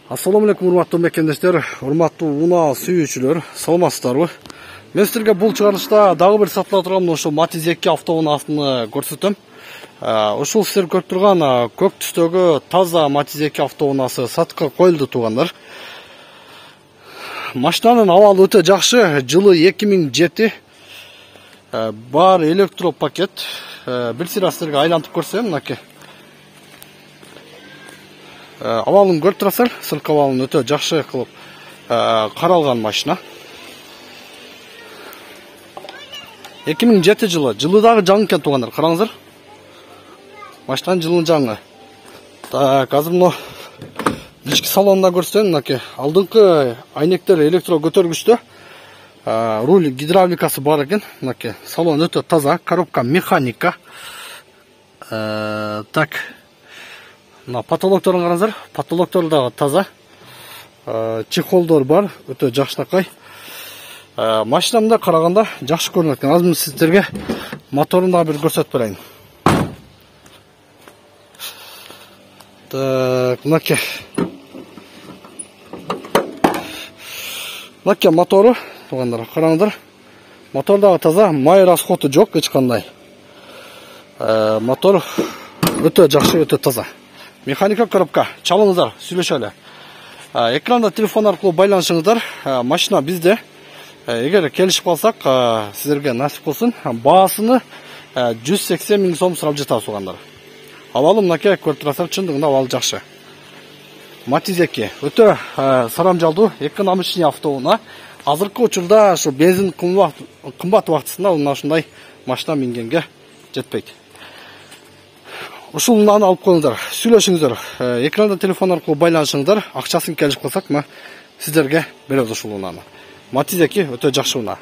Assalamu alaikum урматтуу мекендештер, урматтуу унаа сүйүүчүлөр, саламатсыздарбы? Мен силерге бул чыгарылышта дагы бир сатыла турган ошо Matiz 2 автоунаасын көрсөтөм. Ушул силер көрүп турган көк түстөгү таза Matiz 2 автоунаасы сатыкка коюлду туугандар. Машинанын абалы өтө жакшы, жылы 2007. Бар электропакет. Бир сыйра силерге айлантып көрсөтөм, мынакей. Абалын көрүп турасыздар, сырткы абалын өтө жакшы кылып каралган машина. 2007 жылы дагы жаңы экен туугандар, караңыздар. Машинанын жылын жаңы. Так, азыр мына ички салонуна көрсөтөм, мынакей. Алдыңкы айнектер электро көтөргүчтө. Руль гидравликасы бар экен, мынакей. Салон өтө таза, коробка механика. Так. Мына потолокторун караңыздар, потолоктор дагы таза. Чехолдор бар, өтө жакшынакай. Машинамда караганда жакшы көрүнөт экен. Азыр сиздерге моторун дагы бир көрсөтүп берейин. Так, мынакей. Мынакей мотору, туугандар, караңыздар. Мотор дагы таза, май расходу жок эч кандай. Мотор өтө жакшы, өтө таза. Механика коробка, чалыңыздар, сүйлөшөлү. Экранда телефон аркылуу байланышыңыздар. Машина бизде. Эгер келишип калсак, сиздерге насип болсун. Баасыны 180 000 сом сурап жатабыз туугандар. Абалы мынакей көрүп турасыздар, чындыгында абалы жакшы. Matiz 2 өтө сарамжалдуу, экономичный автоунаа. Азыркы учурда ошо бензин кымбат убактысында мына ушундай машина мингенге жетпейт. Ушул унааны алып коюңуздар, сүйлөшүңүздөр. Экранда телефон аркылуу байланышыңыздар. Акчасын келишип калсак, сиздерге беребиз ушул унааны. Matiz 2 өтө жакшы унаа.